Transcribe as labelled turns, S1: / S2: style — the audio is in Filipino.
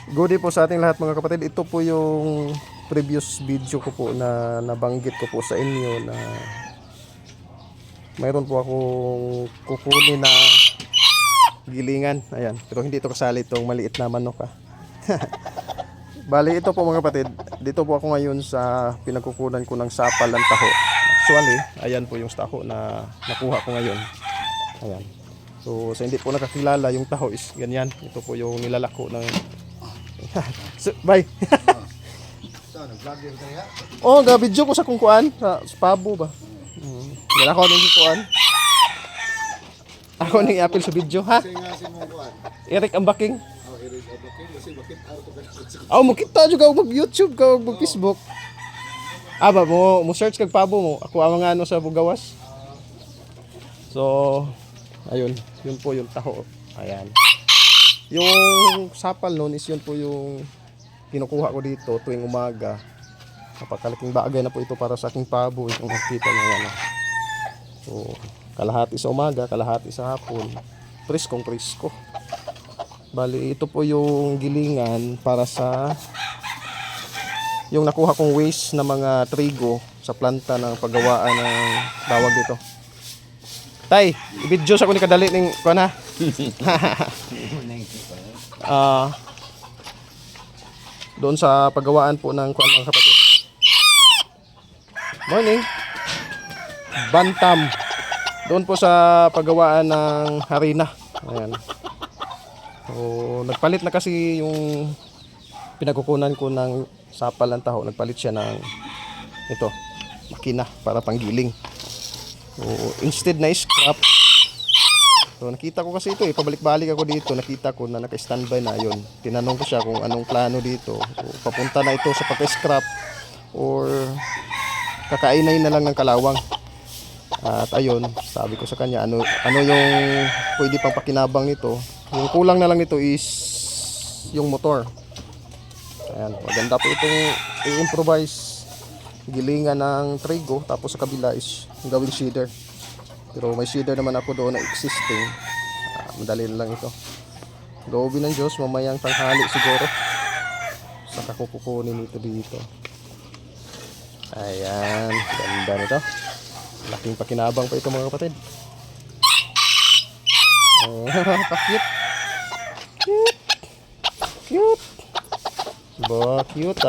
S1: Good day po sa ating lahat mga kapatid. Ito po yung previous video ko po na nabanggit ko po sa inyo na mayroon po akong kukunin na gilingan. Ayan, pero hindi ito kasali itong maliit na manok Bali ito po mga kapatid, dito po ako ngayon sa pinagkukunan ko ng sapal ng taho. Actually, ayan po yung taho na nakuha ko ngayon. Ayan. So sa hindi po nakakilala, yung taho is ganyan. Ito po yung nilalako ng so, bye. Oh, ga-video ko sa kungkuan sa pabo ba. Yan ako ning kuan. Ako ning i-appeal sa video ha. Eric ang baking. Oh, makita juga mag YouTube ka mag Facebook. Ba mo search kag pabo mo. Ako ang mga ano sa Bugawas. So, ayun, yun po yung taho. Ayan. Yung sapal noon is yun po yung kinukuha ko dito tuwing umaga. Napakalaking bagay na po ito para sa aking pabo. Itong nakita nyo yan. So, kalahati sa umaga, kalahati sa hapon. Priskong prisko. Bali, ito po yung gilingan para sa yung nakuha kong waste na mga trigo sa planta ng paggawaan ng tawag dito. Tay, i-video sa ko ni kadali ning ko na. Doon sa paggawaan po ng kuan mga kapatid. Morning. Bantam. Doon po sa paggawaan ng harina. Ayan. So, nagpalit na kasi yung pinagkukunan ko ng sapal ng taho. Nagpalit siya ng ito, makina para panggiling. So, instead na scrap. So, nakita ko kasi ito pabalik-balik ako dito. Nakita ko na naka-standby na yun. Tinanong ko siya kung anong plano dito. So, papunta na ito sa pagka-scrap or kakainay na lang ng kalawang. At ayun, sabi ko sa kanya, ano yung pwede pang pakinabang nito. Yung kulang na lang nito is yung motor. Ayan, maganda po itong i-improvise gilingan ng trigo, tapos sa kabila is gawing shader. Pero may shader naman ako doon na existing. Madali na lang ito. Loobin ng Diyos, mamayang tanghali siguro saka ko kukunin ito dito. Ayan, ganda nito. Laking pakinabang pa ito mga kapatid. Cute. Cute. Cute. Ba, cute